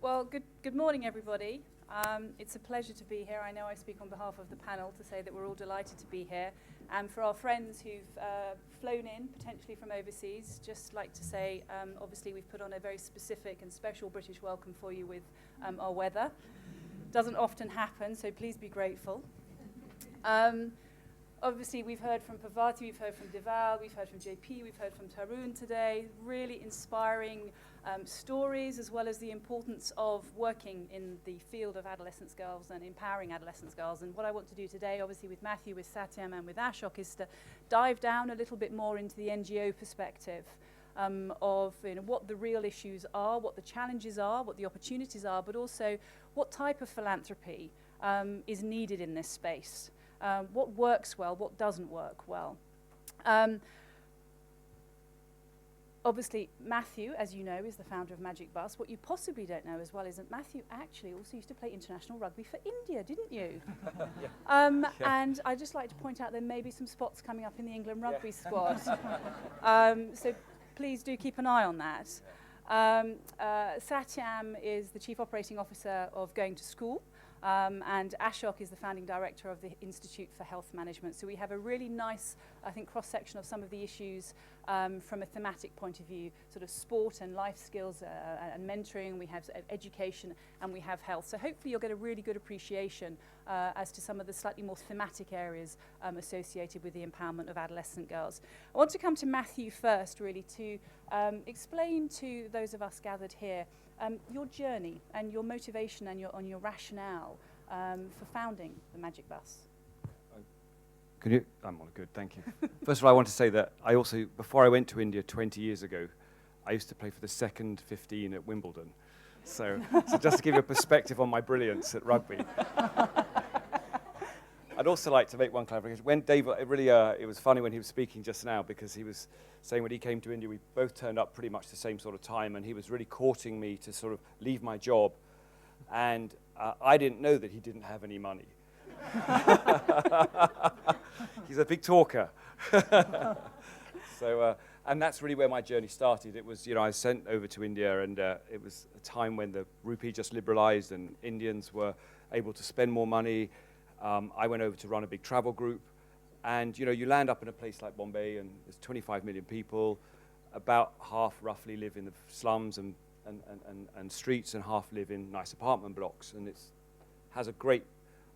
Well, good morning, everybody. It's a pleasure to be here. I know I speak on behalf of the panel to say that we're all delighted to be here. And for our friends who've flown in, potentially from overseas, just like to say, obviously we've put on a very specific and special British welcome for you with our weather. Doesn't often happen, so please be grateful. Obviously, we've heard from Parvati, we've heard from Deval, we've heard from JP, we've heard from Tarun today. Really inspiring stories, as well as the importance of working in the field of adolescent girls and empowering adolescent girls. And what I want to do today, obviously with Matthew, with Satyam, and with Ashok, is to dive down a little bit more into the NGO perspective of what the real issues are, what the challenges are, what the opportunities are, but also what type of philanthropy is needed in this space. What works well, what doesn't work well. Obviously, Matthew, as you know, is the founder of Magic Bus. What you possibly don't know as well is that Matthew actually also used to play international rugby for India, didn't you? Yeah. And I'd just like to point out there may be some spots coming up in the England rugby squad. So please do keep an eye on that. Satyam is the Chief Operating Officer of Going to School. And Ashok is the founding director of the Institute for Health Management. So we have a really nice, I think, cross-section of some of the issues from a thematic point of view, sort of sport and life skills and mentoring. We have education and we have health. So hopefully you'll get a really good appreciation as to some of the slightly more thematic areas associated with the empowerment of adolescent girls. I want to come to Matthew first, really, to explain to those of us gathered here your journey and your motivation and your rationale for founding the Magic Bus. I'm all good, thank you. First of all, I want to say that I also, before I went to India 20 years ago, I used to play for the second 15 at Wimbledon. So just to give you a perspective on my brilliance at rugby. I'd also like to make one clarification. When Dave, it was funny when he was speaking just now, because he was saying when he came to India, we both turned up pretty much the same sort of time, and he was really courting me to sort of leave my job. And I didn't know that he didn't have any money. He's a big talker. So, and that's really where my journey started. It was, I was sent over to India, and it was a time when the rupee just liberalized and Indians were able to spend more money. I went over to run a big travel group, and you land up in a place like Bombay, and there's 25 million people. About half roughly live in the slums and streets, and half live in nice apartment blocks, and it has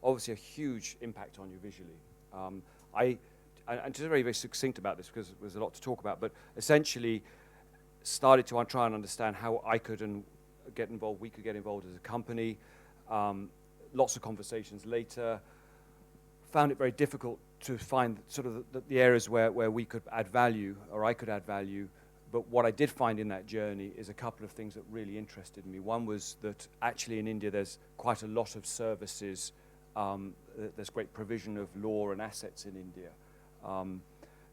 obviously a huge impact on you visually. I'm just very, very succinct about this because there's a lot to talk about, but essentially started to try and understand how I could get involved, we could get involved as a company. Lots of conversations later. Found it very difficult to find sort of the areas where we could add value, or I could add value. But what I did find in that journey is a couple of things that really interested me. One was that actually in India there's quite a lot of services. There's great provision of law and assets in India.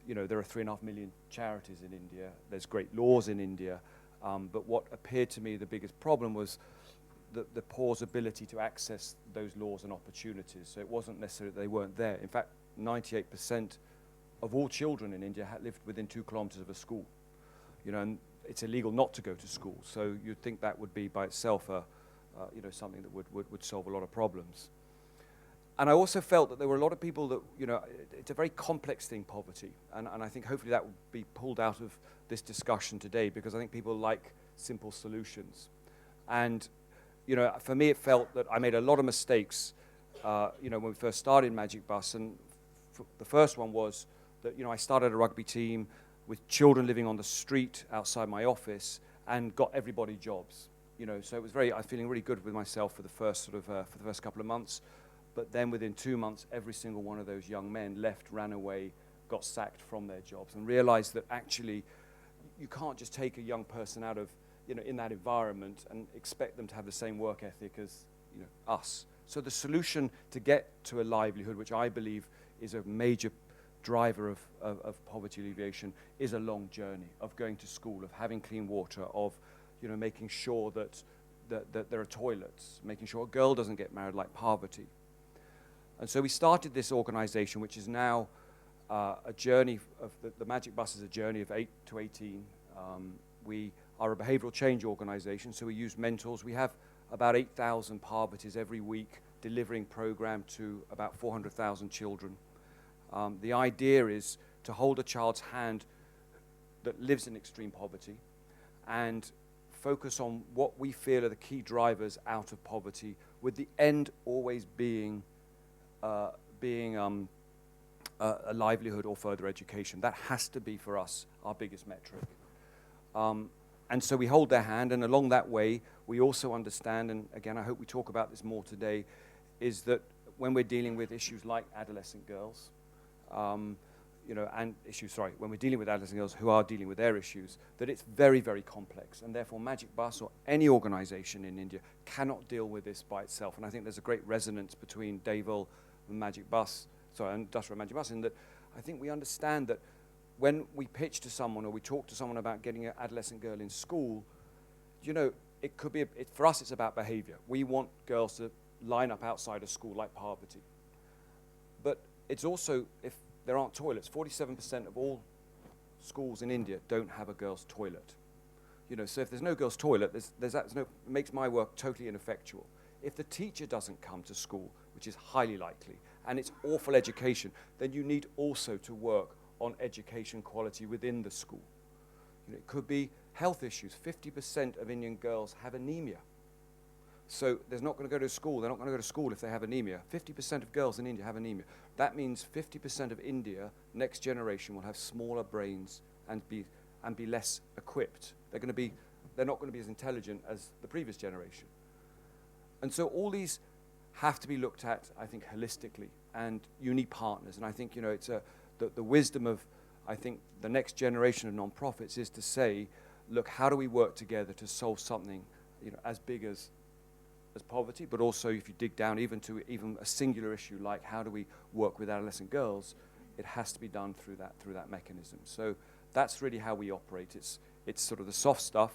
There are 3.5 million charities in India. There's great laws in India. But what appeared to me the biggest problem was the poor's ability to access those laws and opportunities. So it wasn't necessarily that they weren't there. In fact, 98% of all children in India lived within 2 kilometers of a school. And it's illegal not to go to school. So you'd think that would be by itself something that would solve a lot of problems. And I also felt that there were a lot of people that, it's a very complex thing, poverty. And I think hopefully that will be pulled out of this discussion today, because I think people like simple solutions. And for me, it felt that I made a lot of mistakes, when we first started Magic Bus. And the first one was that, I started a rugby team with children living on the street outside my office and got everybody jobs. So it was I was feeling really good with myself for the first for the first couple of months. But then within 2 months, every single one of those young men left, ran away, got sacked from their jobs, and realized that actually you can't just take a young person out of in that environment and expect them to have the same work ethic as us. So the solution to get to a livelihood, which I believe is a major driver of poverty alleviation, is a long journey of going to school, of having clean water, of making sure that there are toilets, making sure a girl doesn't get married, like Parvati. And so we started this organization, which is now a journey of the Magic Bus is a journey of 8 to 18. We are a behavioral change organization, so we use mentors. We have about 8,000 parvatis every week, delivering program to about 400,000 children. The idea is to hold a child's hand that lives in extreme poverty and focus on what we feel are the key drivers out of poverty, with the end always being a livelihood or further education. That has to be, for us, our biggest metric. And so we hold their hand, and along that way, we also understand, and again, I hope we talk about this more today, is that when we're dealing with issues like adolescent girls, when we're dealing with adolescent girls who are dealing with their issues, that it's very, very complex, and therefore Magic Bus or any organization in India cannot deal with this by itself. And I think there's a great resonance between Devil and Magic Bus, and Industrial Magic Bus, in that I think we understand that when we pitch to someone or we talk to someone about getting an adolescent girl in school, it could be, for us it's about behavior. We want girls to line up outside of school like Parvati. But it's also, if there aren't toilets, 47% of all schools in India don't have a girls' toilet. So if there's no girls' toilet, it makes my work totally ineffectual. If the teacher doesn't come to school, which is highly likely, and it's awful education, then you need also to work on education quality within the school. It could be health issues. 50% of Indian girls have anemia. So they're not going to go to school. They're not going to go to school if they have anemia. 50% of girls in India have anemia. That means 50% of India, next generation, will have smaller brains and be less equipped. They're not going to be as intelligent as the previous generation. And so all these have to be looked at, I think, holistically, and you need partners. And I think, it's the wisdom of, I think, the next generation of non-profits is to say, look, how do we work together to solve something, as big as poverty, but also if you dig down even to a singular issue like how do we work with adolescent girls, it has to be done through that mechanism. So that's really how we operate. It's sort of the soft stuff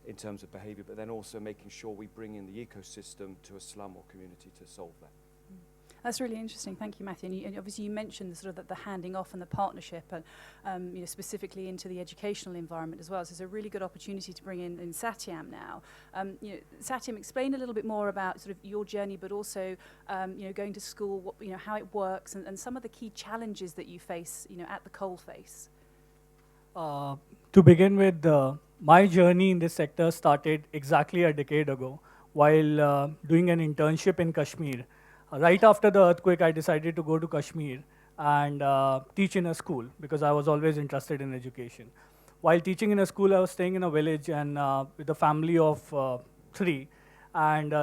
in terms of behavior, but then also making sure we bring in the ecosystem to a slum or community to solve that. That's really interesting. Thank you, Matthew. And obviously you mentioned the handing off and the partnership, and specifically into the educational environment as well. So it's a really good opportunity to bring in Satyam now. Satyam, explain a little bit more about your journey, but also going to school, how it works, and some of the key challenges that you face, at the coalface. To begin with, my journey in this sector started exactly a decade ago while doing an internship in Kashmir. Right after the earthquake, I decided to go to Kashmir and teach in a school because I was always interested in education. While teaching in a school, I was staying in a village and with a family of 3. And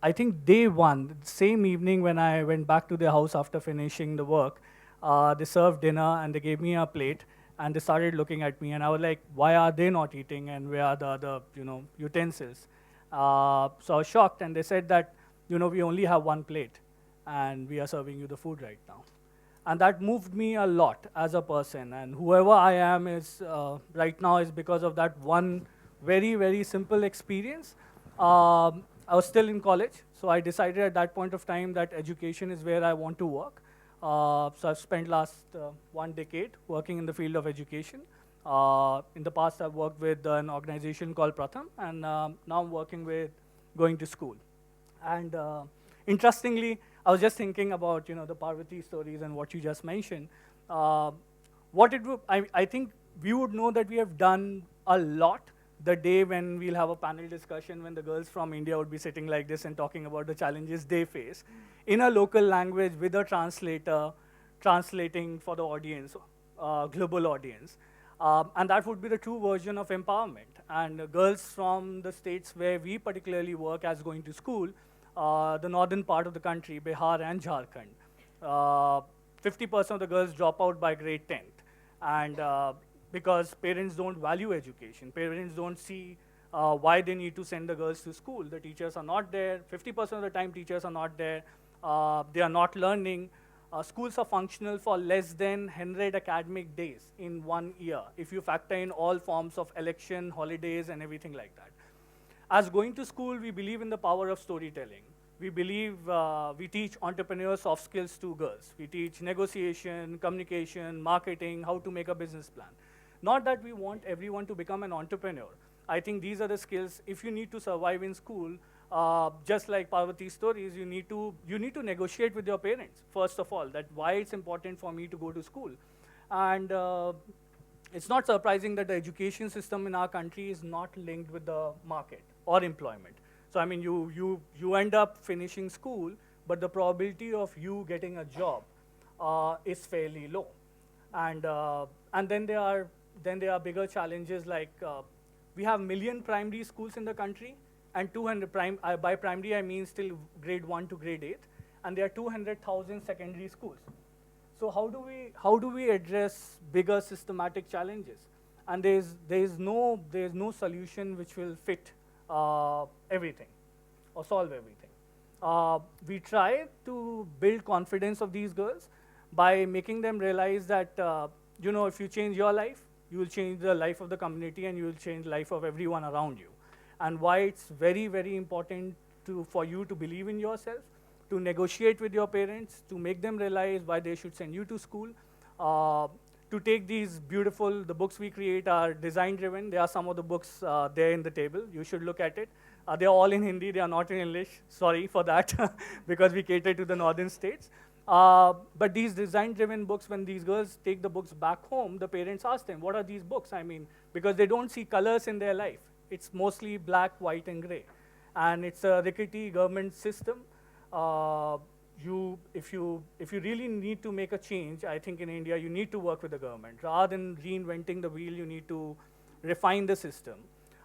I think day one, the same evening when I went back to their house after finishing the work, they served dinner and they gave me a plate and they started looking at me and I was like, why are they not eating and where are the other utensils? So I was shocked and they said that, we only have one plate and we are serving you the food right now. And that moved me a lot as a person. And whoever I am is right now is because of that one very, very simple experience. I was still in college, so I decided at that point of time that education is where I want to work. So I've spent last 1 decade working in the field of education. In the past, I've worked with an organization called Pratham, and now I'm working with going to school. And interestingly, I was just thinking about the Parvati stories and what you just mentioned. I think we would know that we have done a lot the day when we'll have a panel discussion when the girls from India would be sitting like this and talking about the challenges they face in a local language with a translator translating for the audience, global audience. And that would be the true version of empowerment. And girls from the states where we particularly work as going to school, the northern part of the country, Bihar and Jharkhand, 50% of the girls drop out by grade 10th. And because parents don't value education, parents don't see why they need to send the girls to school. The teachers are not there. 50% of the time, teachers are not there. They are not learning. Schools are functional for less than 100 academic days in 1 year, if you factor in all forms of election, holidays, and everything like that. As going to school, we believe in the power of storytelling. We believe we teach entrepreneur soft skills to girls. We teach negotiation, communication, marketing, how to make a business plan. Not that we want everyone to become an entrepreneur. I think these are the skills. If you need to survive in school, just like Parvati's stories, you need to negotiate with your parents, first of all, that why it's important for me to go to school. And it's not surprising that the education system in our country is not linked with the market or employment. So I mean, you end up finishing school, but the probability of you getting a job is fairly low. And then there are bigger challenges like we have million primary schools in the country, and 200 by primary I mean still grade 1 to grade 8, and there are 200,000 secondary schools. So how do we address bigger systematic challenges? And there's no solution which will fit everything or solve everything. We try to build confidence of these girls by making them realize that if you change your life, you will change the life of the community, and you will change the life of everyone around you. And why it's very, very important for you to believe in yourself, to negotiate with your parents, to make them realize why they should send you to school, to take the books we create are design driven. There are some of the books there in the table. You should look at it. They are all in Hindi, they are not in English. Sorry for that, because we cater to the northern states. But these design-driven books, when these girls take the books back home, the parents ask them, what are these books? I mean, because they don't see colors in their life. It's mostly black, white, and gray. And it's a rickety government system. If you really need to make a change, I think in India, you need to work with the government. Rather than reinventing the wheel, you need to refine the system.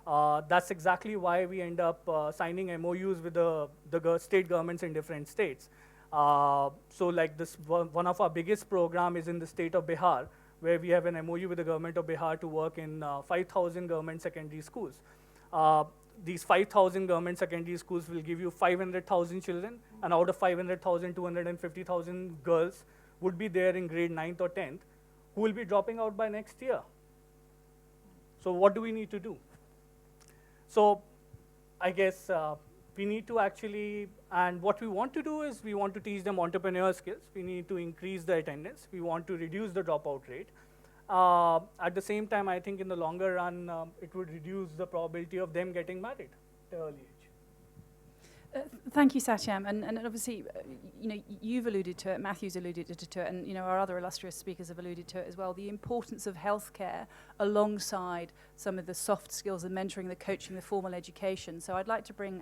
That's exactly why we end up signing MOUs with the state governments in different states. So like this, one of our biggest program is in the state of Bihar, where we have an MOU with the government of Bihar to work in 5,000 government secondary schools. These 5,000 government secondary schools will give you 500,000 children, and out of 500,000, 250,000 girls would be there in grade 9th or 10th, who will be dropping out by next year. So what do we need to do? So I guess we need to actually, and what we want to do is we want to teach them entrepreneurial skills. We need to increase the attendance. We want to reduce the dropout rate. At the same time, I think in the longer run, it would reduce the probability of them getting married at an early age. Thank you, Satyam. And obviously, you've alluded to it, Matthew's alluded to it, and our other illustrious speakers have alluded to it as well, the importance of healthcare alongside some of the soft skills, the mentoring, the coaching, the formal education. So I'd like to bring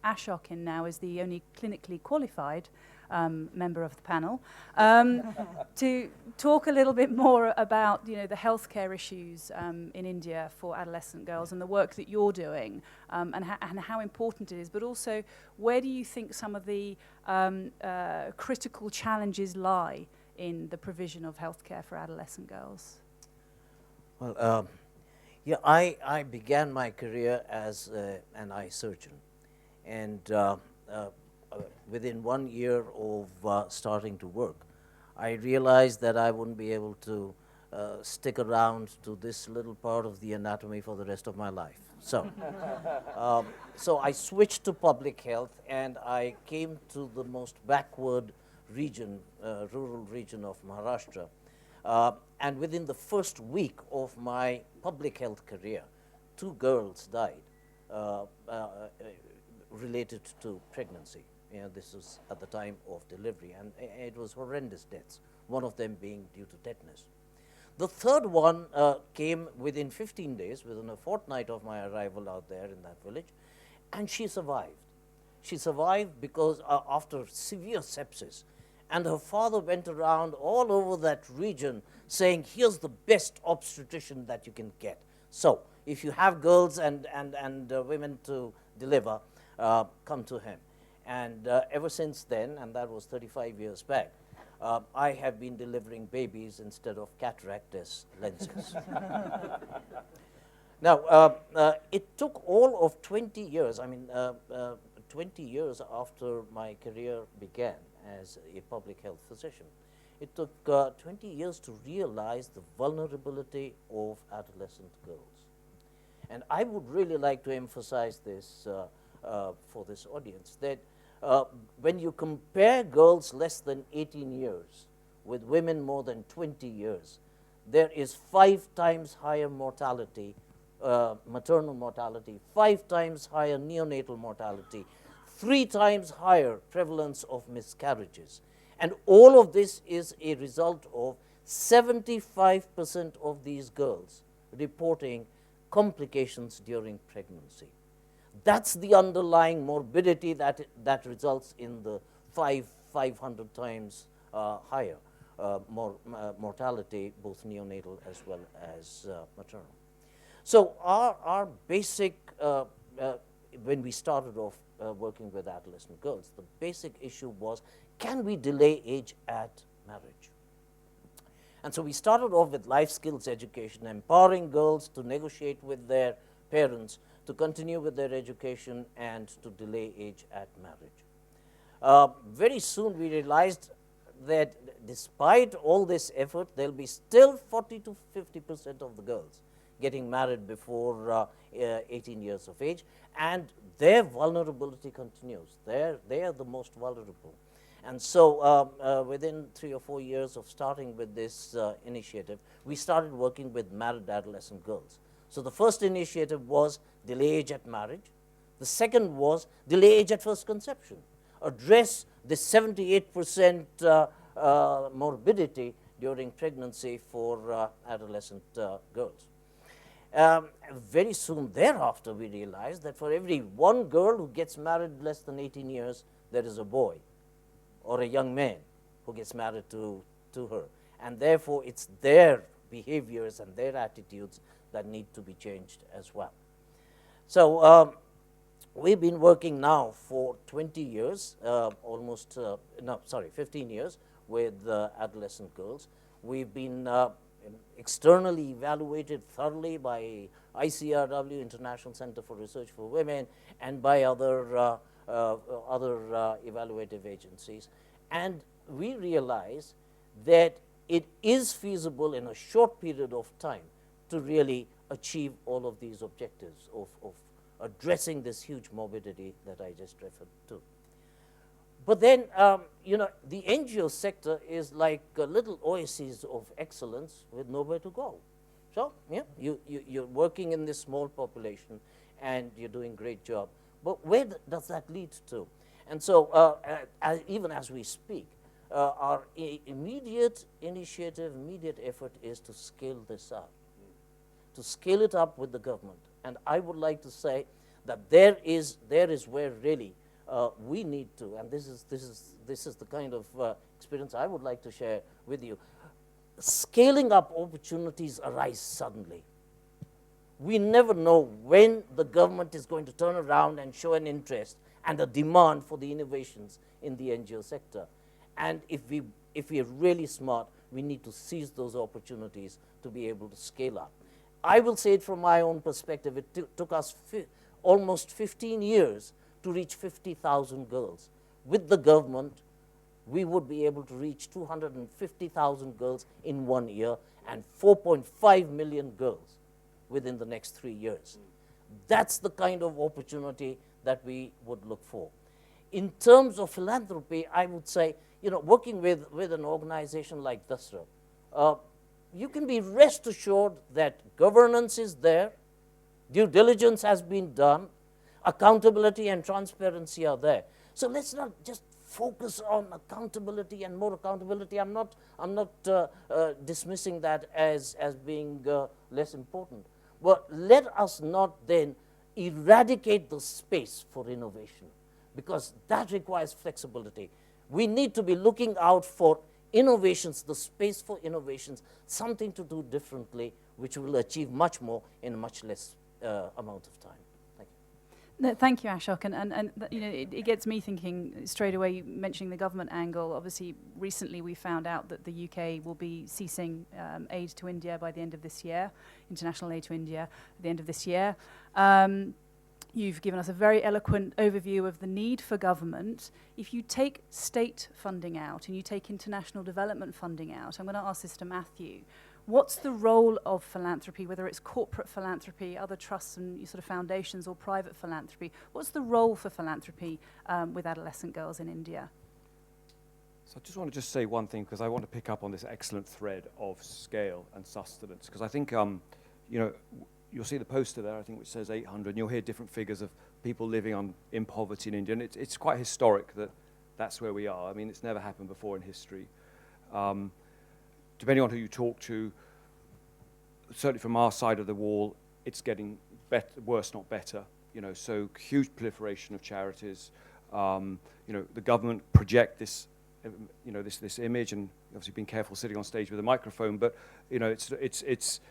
Ashok in now as the only clinically qualified member of the panel to talk a little bit more about the healthcare issues in India for adolescent girls and the work that you're doing and how important it is, but also where do you think some of the critical challenges lie in the provision of healthcare for adolescent girls? Well, yeah, I began my career as an eye surgeon, and within 1 year of starting to work, I realized that I wouldn't be able to stick around to this little part of the anatomy for the rest of my life. So, so I switched to public health, and I came to the most backward region, rural region of Maharashtra. And within the first week of my public health career, 2 girls died related to pregnancy. This was at the time of delivery, and it was horrendous deaths, one of them being due to tetanus. The third one came within 15 days, within a fortnight of my arrival out there in that village, and she survived. She survived because after severe sepsis, and her father went around all over that region saying, here's the best obstetrician that you can get. So if you have girls and women to deliver, come to him. And ever since then, and that was 35 years back, I have been delivering babies instead of cataract lenses. Now, it took all of 20 years, 20 years after my career began as a public health physician. It took 20 years to realize the vulnerability of adolescent girls. And I would really like to emphasize this for this audience, that when you compare girls less than 18 years with women more than 20 years, there is 5 times higher mortality, maternal mortality, 5 times higher neonatal mortality. 3 times higher prevalence of miscarriages. And all of this is a result of 75% of these girls reporting complications during pregnancy. That's the underlying morbidity that results in the 500 times higher mortality, both neonatal as well as maternal. So our basic, when we started off working with adolescent girls, the basic issue was, can we delay age at marriage? And so we started off with life skills education, empowering girls to negotiate with their parents, to continue with their education, and to delay age at marriage. Very soon we realized that despite all this effort, there'll be still 40 to 50% of the girls getting married before 18 years of age, and their vulnerability continues. They are the most vulnerable. And so within 3 or 4 years of starting with this initiative, we started working with married adolescent girls. So the first initiative was delay age at marriage. The second was delay age at first conception, address the 78% morbidity during pregnancy for adolescent girls. Very soon thereafter, we realized that for every 1 girl who gets married less than 18 years, there is a boy or a young man who gets married to her. And therefore, it's their behaviors and their attitudes that need to be changed as well. So we've been working now for 20 years, 15 years with adolescent girls. We've been externally evaluated thoroughly by ICRW, International Center for Research for Women, and by other evaluative agencies. And we realize that it is feasible in a short period of time to really achieve all of these objectives of addressing this huge morbidity that I just referred to. But then, the NGO sector is like a little oasis of excellence with nowhere to go. So, yeah, you're working in this small population and you're doing a great job. But where does that lead to? And so, even as we speak, our immediate initiative, immediate effort is to scale this up, to scale it up with the government. And I would like to say that there is where really we need to, and this is the kind of experience I would like to share with you. Scaling up opportunities arise suddenly. We never know when the government is going to turn around and show an interest and a demand for the innovations in the NGO sector. And if we are really smart, we need to seize those opportunities to be able to scale up. I will say it from my own perspective. It took us almost 15 years to reach 50,000 girls. With the government, we would be able to reach 250,000 girls in 1 year and 4.5 million girls within the next 3 years. That's the kind of opportunity that we would look for. In terms of philanthropy, I would say, working with an organization like DASRA, you can be rest assured that governance is there, due diligence has been done, accountability and transparency are there. So let's not just focus on accountability and more accountability. I'm not dismissing that as being less important. But let us not then eradicate the space for innovation, because that requires flexibility. We need to be looking out for innovations, the space for innovations, something to do differently, which will achieve much more in a much less amount of time. Thank you. No, thank you, Ashok. And it gets me thinking straight away, mentioning the government angle. Obviously, recently we found out that the UK will be ceasing aid to India by the end of this year, international aid to India at the end of this year. You've given us a very eloquent overview of the need for government. If you take state funding out and you take international development funding out, I'm going to ask this to Matthew. What's the role of philanthropy, whether it's corporate philanthropy, other trusts and sort of foundations, or private philanthropy? What's the role for philanthropy with adolescent girls in India? So I just want to say one thing, because I want to pick up on this excellent thread of scale and sustenance, because I think, you'll see the poster there, I think, which says 800, and you'll hear different figures of people living in poverty in India, and it's quite historic that that's where we are. I mean, it's never happened before in history. Depending on who you talk to, certainly from our side of the wall, it's getting worse, not better. You know, so huge proliferation of charities. You know, the government project this, you know, this image, and obviously being careful sitting on stage with a microphone, but you know, it's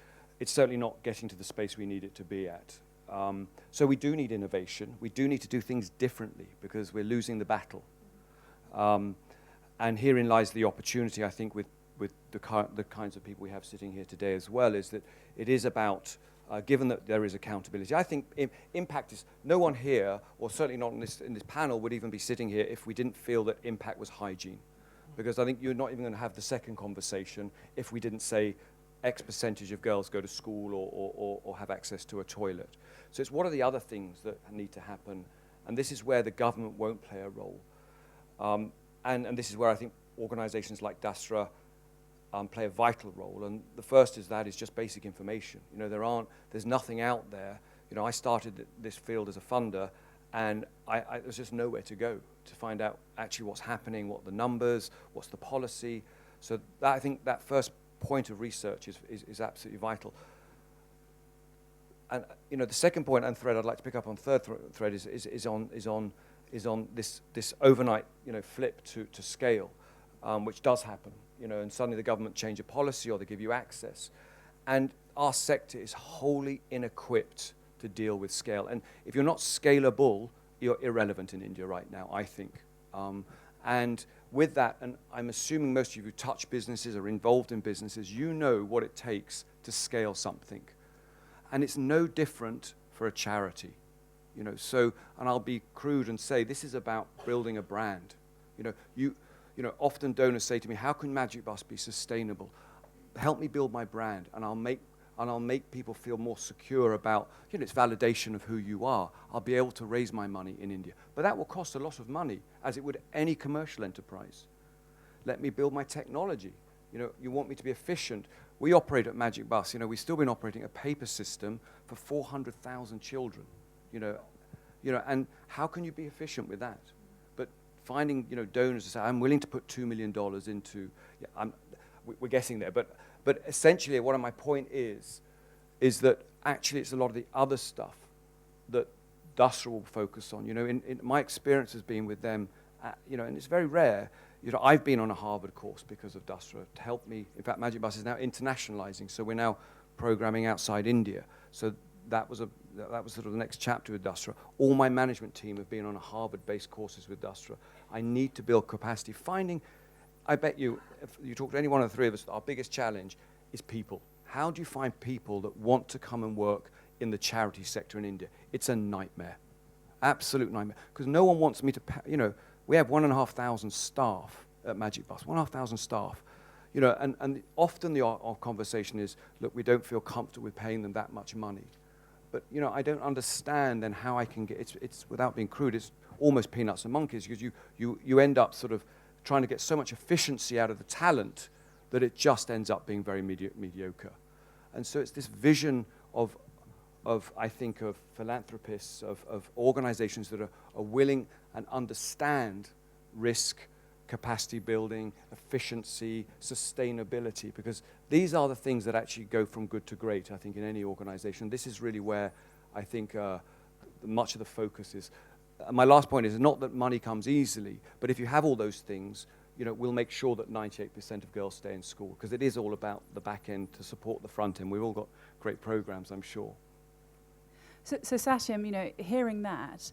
certainly not getting to the space we need it to be at. So we do need innovation. We do need to do things differently because we're losing the battle. And herein lies the opportunity, I think, with the kinds of people we have sitting here today as well, is that it is about, given that there is accountability, I think impact is, no one here, or certainly not in this panel, would even be sitting here if we didn't feel that impact was hygiene. Because I think you're not even going to have the second conversation if we didn't say X percentage of girls go to school or have access to a toilet. So it's what are the other things that need to happen? And this is where the government won't play a role. And this is where I think organizations like DASRA play a vital role. And the first is just basic information. You know, there's nothing out there. You know, I started this field as a funder, and there's just nowhere to go to find out actually what's happening, what the numbers, what's the policy. So I think that first point of research is absolutely vital. And you know, the second point and thread I'd like to pick up on, third thread is on this overnight, you know, flip to scale, which does happen. You know, and suddenly the government change a policy or they give you access, and our sector is wholly inequipped to deal with scale. And if you're not scalable, you're irrelevant in India right now, I think. And with that, and I'm assuming most of you who touch businesses or involved in businesses, you know what it takes to scale something. And it's no different for a charity. You know, so, and I'll be crude and say this is about building a brand. You know, often donors say to me, how can Magic Bus be sustainable? Help me build my brand, and I'll make people feel more secure about, you know, it's validation of who you are. I'll be able to raise my money in India. But that will cost a lot of money, as it would any commercial enterprise. Let me build my technology. You know, you want me to be efficient. We operate at Magic Bus. You know, we've still been operating a paper system for 400,000 children. You know, and how can you be efficient with that? But finding, you know, donors to say, I'm willing to put $2 million into, yeah, we're getting there. But essentially, what my point is that actually it's a lot of the other stuff that DASRA will focus on. You know, in my experience has been with them, you know, and it's very rare. You know, I've been on a Harvard course because of DASRA to help me. In fact, Magic Bus is now internationalizing, so we're now programming outside India. So that was sort of the next chapter with DASRA. All my management team have been on a Harvard-based courses with DASRA. I need to build capacity. I bet you, if you talk to any one of the three of us, our biggest challenge is people. How do you find people that want to come and work in the charity sector in India? It's a nightmare, absolute nightmare. Because no one wants me to, you know, we have 1,500 staff at Magic Bus, 1,500 staff. You know, and often our conversation is, look, we don't feel comfortable with paying them that much money. But, you know, I don't understand then how I can get, it's without being crude, it's almost peanuts and monkeys, because you end up sort of trying to get so much efficiency out of the talent that it just ends up being very mediocre. And so it's this vision of I think, of philanthropists, of organizations that are willing and understand risk, capacity building, efficiency, sustainability, because these are the things that actually go from good to great, I think, in any organization. This is really where I think much of the focus is. My last point is not that money comes easily, but if you have all those things, you know, we'll make sure that 98% of girls stay in school, because it is all about the back end to support the front end. We've all got great programs, I'm sure. So Satyam, you know, hearing that,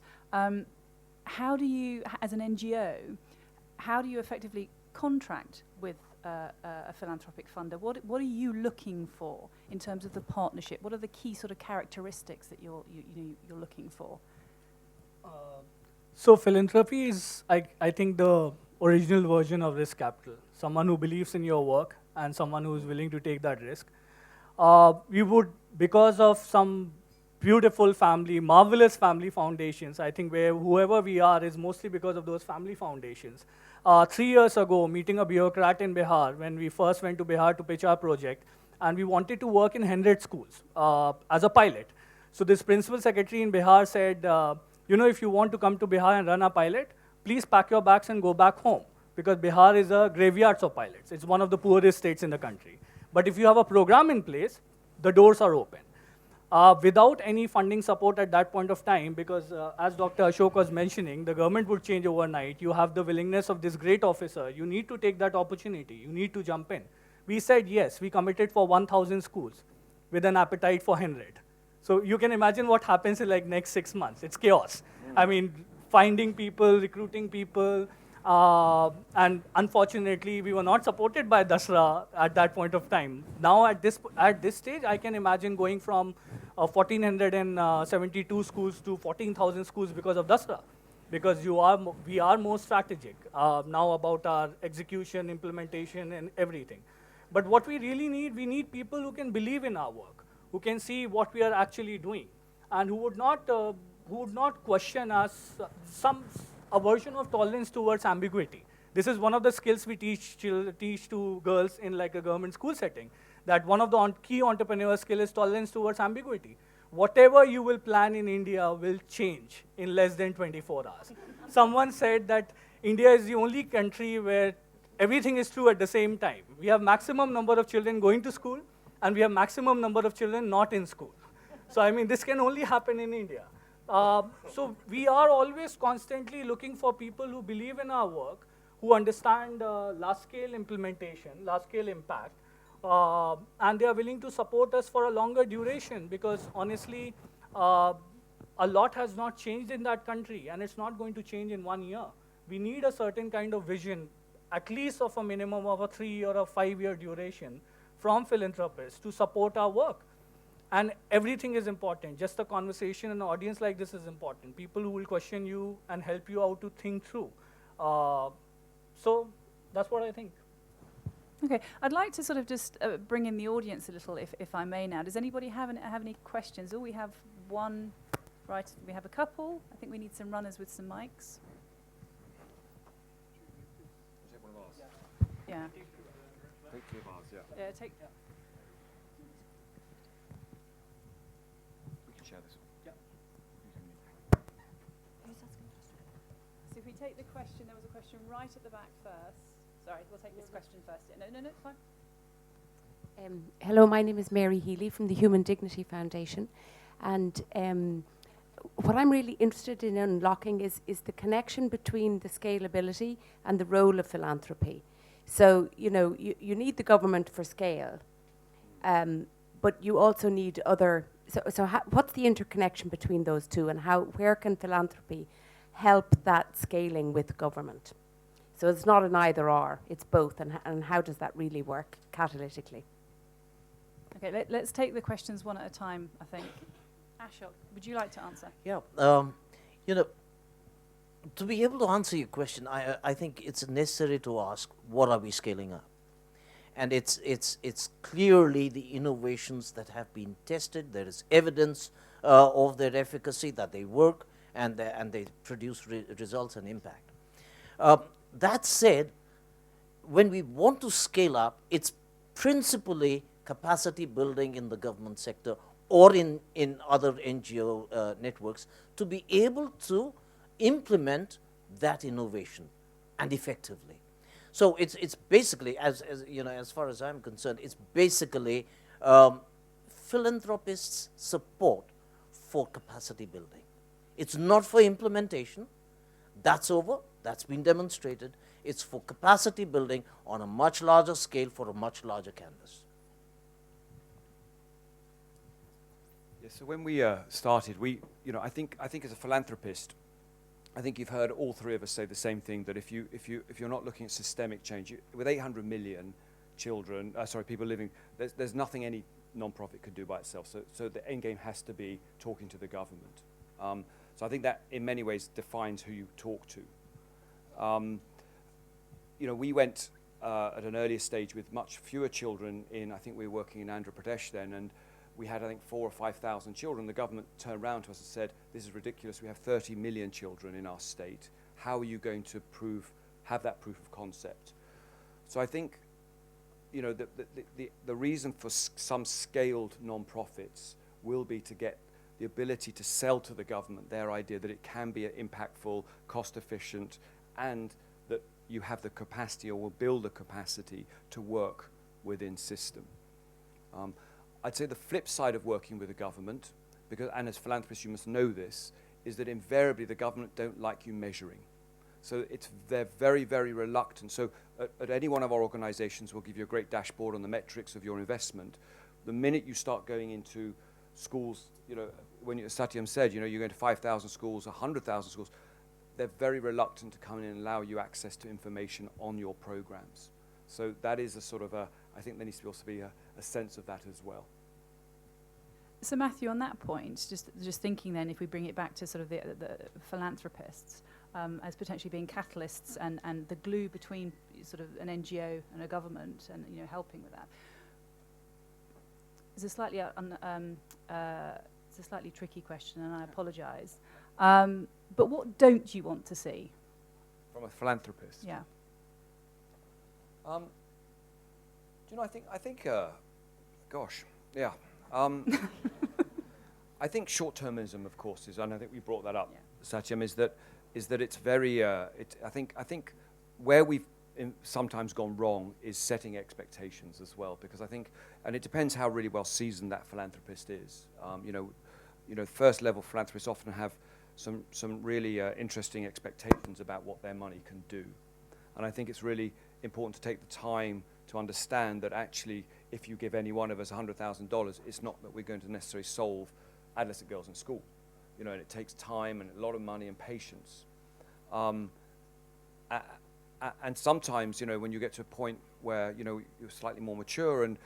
how do you, as an NGO, how do you effectively contract with a philanthropic funder? What are you looking for in terms of the partnership? What are the key sort of characteristics that you're looking for? So philanthropy is, I think, the original version of risk capital. Someone who believes in your work and someone who is willing to take that risk. We would, because of some beautiful family, marvelous family foundations, I think where whoever we are is mostly because of those family foundations. 3 years ago, meeting a bureaucrat in Bihar, when we first went to Bihar to pitch our project, and we wanted to work in 100 schools as a pilot. So this principal secretary in Bihar said, if you want to come to Bihar and run a pilot, please pack your bags and go back home, because Bihar is a graveyard of pilots. It's one of the poorest states in the country. But if you have a program in place, the doors are open. Without any funding support at that point of time, because as Dr. Ashok was mentioning, the government would change overnight. You have the willingness of this great officer. You need to take that opportunity. You need to jump in. We said yes. We committed for 1,000 schools with an appetite for 100. So you can imagine what happens in like next 6 months. It's chaos. I mean, finding people, recruiting people, and unfortunately, we were not supported by Dasra at that point of time. Now, at this stage, I can imagine going from 1,472 schools to 14,000 schools because of Dasra, because we are more strategic now about our execution, implementation, and everything. But what we really need, we need people who can believe in our work, who can see what we are actually doing, and who would not question us, some aversion of tolerance towards ambiguity. This is one of the skills we teach to girls in like a government school setting, that one of the key entrepreneur skill is tolerance towards ambiguity. Whatever you will plan in India will change in less than 24 hours. Someone said that India is the only country where everything is true at the same time. We have maximum number of children going to school, and we have maximum number of children not in school. So I mean, this can only happen in India. So we are always constantly looking for people who believe in our work, who understand large-scale implementation, large-scale impact, and they are willing to support us for a longer duration, because honestly, a lot has not changed in that country, and it's not going to change in 1 year. We need a certain kind of vision, at least of a minimum of a 3 or a 5-year duration from philanthropists to support our work. And everything is important. Just a conversation in an audience like this is important. People who will question you and help you out to think through. So that's what I think. Okay, I'd like to sort of just bring in the audience a little, if I may now. Does anybody have any questions? Oh, we have one, right, we have a couple. I think we need some runners with some mics. Take one of ours. Yeah. Take 2 of ours, yeah. Yeah, take. We can share this one. Yeah. So if we take the question, there was a question right at the back first. Sorry, we'll take this question first. No, it's fine. Hello, my name is Mary Healy from the Human Dignity Foundation, and what I'm really interested in unlocking is the connection between the scalability and the role of philanthropy. So, you need the government for scale, but you also need other. So what's the interconnection between those two, and where can philanthropy help that scaling with government? So it's not an either or, it's both, and how does that really work catalytically? Okay, let's take the questions one at a time, I think. Ashok, would you like to answer? Yeah, to be able to answer your question, I think it's necessary to ask, what are we scaling up? And it's clearly the innovations that have been tested. There is evidence of their efficacy, that they work, and they produce results and impact. That said, when we want to scale up, it's principally capacity building in the government sector or in other NGO networks to be able to implement that innovation, and effectively. So it's basically, as far as I'm concerned, it's basically philanthropists' support for capacity building. It's not for implementation. That's over. That's been demonstrated. It's for capacity building on a much larger scale for a much larger canvas. Yes, so when we started, I think as a philanthropist, I think you've heard all three of us say the same thing, that if you're not looking at systemic change, with 800 million children, people living, there's nothing any non-profit could do by itself. So the end game has to be talking to the government. So I think that in many ways defines who you talk to. We went at an earlier stage with much fewer children I think we were working in Andhra Pradesh then, and we had, I think, 4,000 or 5,000 children. The government turned around to us and said, this is ridiculous, we have 30 million children in our state. How are you going to have that proof of concept? So I think you know, the reason for some scaled non-profits will be to get the ability to sell to the government their idea that it can be impactful, cost efficient, and that you have the capacity or will build the capacity to work within system. I'd say the flip side of working with the government, because, and as philanthropists you must know this, is that invariably the government don't like you measuring. So they're very, very reluctant. So at any one of our organizations, we'll give you a great dashboard on the metrics of your investment. The minute you start going into schools, you know, when Satyam said, you know, you're going to 5,000 schools, 100,000 schools, they're very reluctant to come in and allow you access to information on your programs. So that is a sort of a, I think there needs to also be a sense of that as well. So Matthew, on that point, just thinking then, if we bring it back to sort of the philanthropists as potentially being catalysts and the glue between sort of an NGO and a government, and you know, helping with that. It's a slightly it's a slightly tricky question, and I apologise. But what don't you want to see From a philanthropist? Yeah. Do you know? I think. Gosh, yeah. I think short-termism, of course, is, and I think we brought that up, Yeah. Satyam, is that it's very. I think where we've sometimes gone wrong is setting expectations as well, because I think, and it depends how really well seasoned that philanthropist is. You know, first-level philanthropists often have some really interesting expectations about what their money can do, and I think it's really important to take the time to understand that actually, if you give any one of us $100,000, it's not that we're going to necessarily solve adolescent girls in school. You know, and it takes time and a lot of money and patience. And sometimes, you know, when you get to a point where, you know, you're slightly more mature and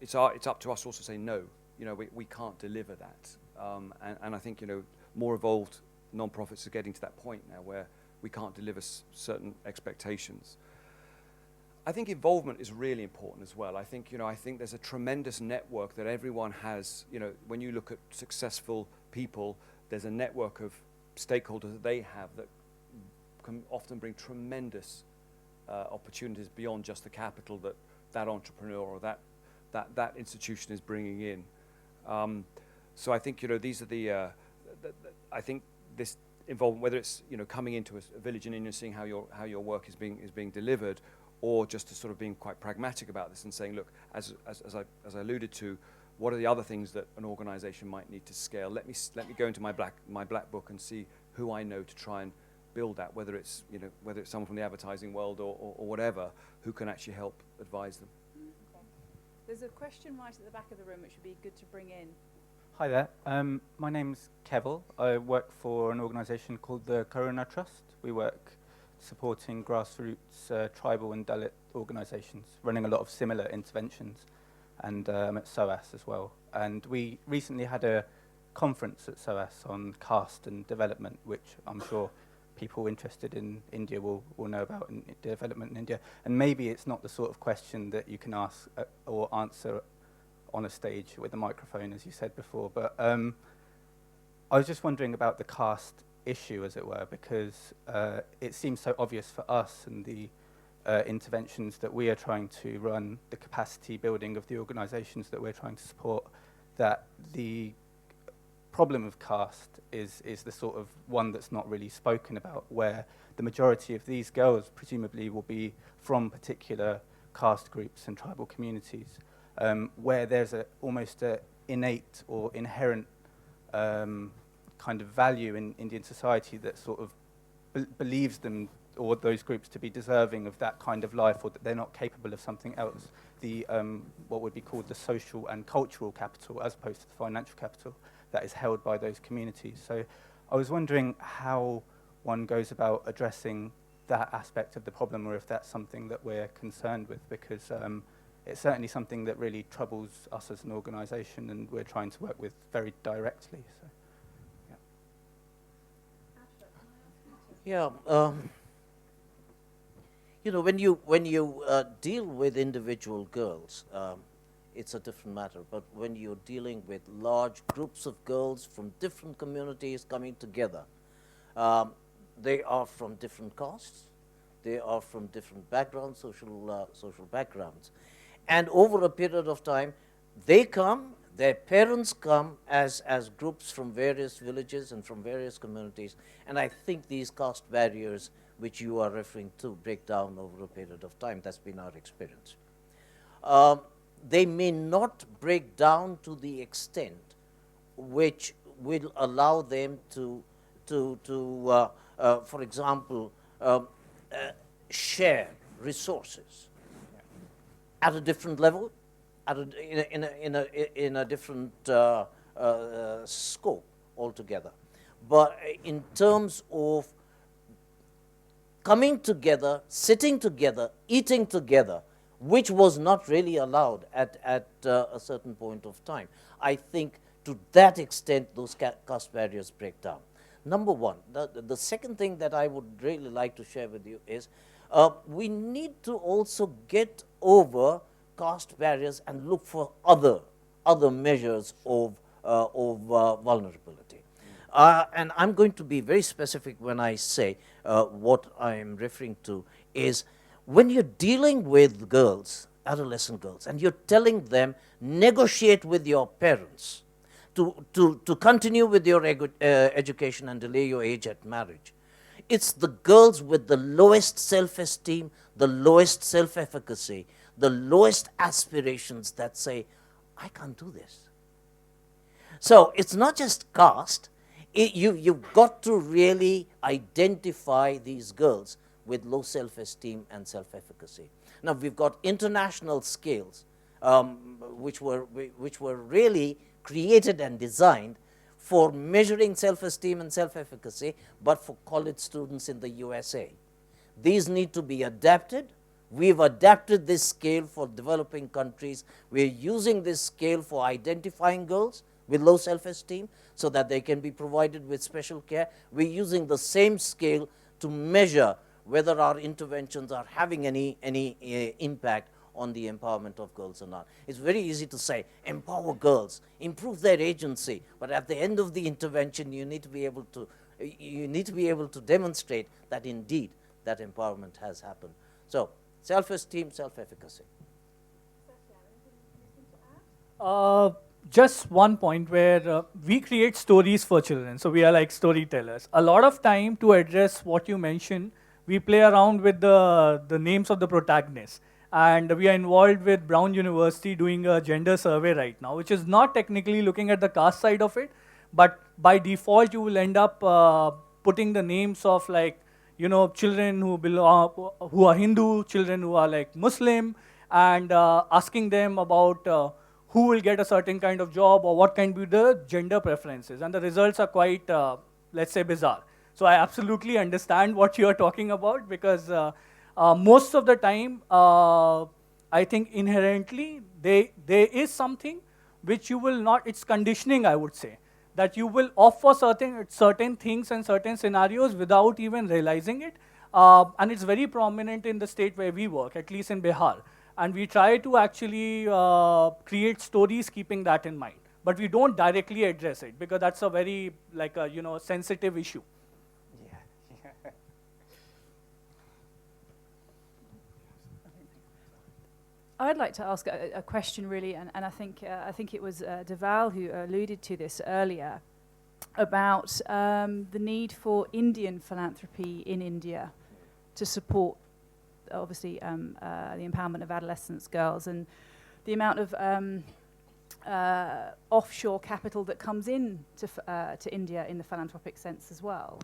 it's up to us also to say no. You know, we can't deliver that. And I think, you know, more evolved non-profits are getting to that point now where we can't deliver certain expectations. I think involvement is really important as well. I think there's a tremendous network that everyone has. You know, when you look at successful people, there's a network of stakeholders that they have that can often bring tremendous opportunities beyond just the capital that entrepreneur or that institution is bringing in. So I think, you know, these are I think this involvement, whether it's, you know, coming into a village in India, seeing how your work is being delivered, or just to sort of being quite pragmatic about this and saying, look, as I alluded to, what are the other things that an organization might need to scale? Let me go into my black book and see who I know to try and build that, whether it's someone from the advertising world or whatever, who can actually help advise them. Okay. There's a question right at the back of the room which would be good to bring in. Hi there. My name's Keval. I work for an organisation called the Karuna Trust. We work supporting grassroots tribal and Dalit organisations, running a lot of similar interventions, and at SOAS as well. And we recently had a conference at SOAS on caste and development, which I'm sure people interested in India will know about, in development in India. And maybe it's not the sort of question that you can ask or answer on a stage with a microphone, as you said before, but I was just wondering about the caste issue, as it were, because it seems so obvious for us and the interventions that we are trying to run, the capacity building of the organisations that we're trying to support, that the problem of caste is the sort of one that's not really spoken about, where the majority of these girls presumably will be from particular caste groups and tribal communities, where there's almost an innate or inherent kind of value in Indian society that sort of believes them or those groups to be deserving of that kind of life, or that they're not capable of something else. The what would be called the social and cultural capital, as opposed to the financial capital, that is held by those communities. So I was wondering how one goes about addressing that aspect of the problem, or if that's something that we're concerned with, because it's certainly something that really troubles us as an organisation, and we're trying to work with very directly. So, Yeah. You know, when you deal with individual girls, it's a different matter. But when you're dealing with large groups of girls from different communities coming together, they are from different castes, they are from different backgrounds, social backgrounds, And over a period of time, they come, their parents come as groups from various villages and from various communities. And I think these caste barriers which you are referring to break down over a period of time. That's been our experience. They may not break down to the extent which will allow them to for example, share resources at a different level, at in a different scope altogether. But in terms of coming together, sitting together, eating together, which was not really allowed at a certain point of time, I think to that extent those caste barriers break down. Number one. The second thing that I would really like to share with you is we need to also get over caste barriers and look for other measures of vulnerability. And I'm going to be very specific when I say what I am referring to is when you're dealing with girls, adolescent girls, and you're telling them negotiate with your parents to continue with your education and delay your age at marriage. It's the girls with the lowest self-esteem, the lowest self-efficacy, the lowest aspirations that say, I can't do this. So it's not just caste. You've got to really identify these girls with low self-esteem and self-efficacy. Now, we've got international scales which were really created and designed for measuring self-esteem and self-efficacy, but for college students in the USA. These need to be adapted. We've adapted this scale for developing countries. We're using this scale for identifying girls with low self-esteem so that they can be provided with special care. We're using the same scale to measure whether our interventions are having any impact on the empowerment of girls or not. It's very easy to say, empower girls, improve their agency, but at the end of the intervention, you need to be able to demonstrate that indeed that empowerment has happened. So, self-esteem, self-efficacy. Just one point where we create stories for children, so we are like storytellers. A lot of time to address what you mentioned, we play around with the names of the protagonists. And we are involved with Brown University doing a gender survey right now, which is not technically looking at the caste side of it, but by default you will end up putting the names of like, you know, children who are Hindu, children who are like Muslim, and asking them about who will get a certain kind of job or what can be the gender preferences. And the results are quite, let's say, bizarre. So I absolutely understand what you are talking about because most of the time, I think inherently there is something which you will not, it's conditioning, I would say, that you will offer certain things and certain scenarios without even realizing it. And it's very prominent in the state where we work, at least in Bihar. And we try to actually create stories keeping that in mind. But we don't directly address it because that's a very sensitive issue. I'd like to ask a question really, and I think it was Deval who alluded to this earlier, about the need for Indian philanthropy in India to support, obviously, the empowerment of adolescents, girls, and the amount of offshore capital that comes in to India in the philanthropic sense as well.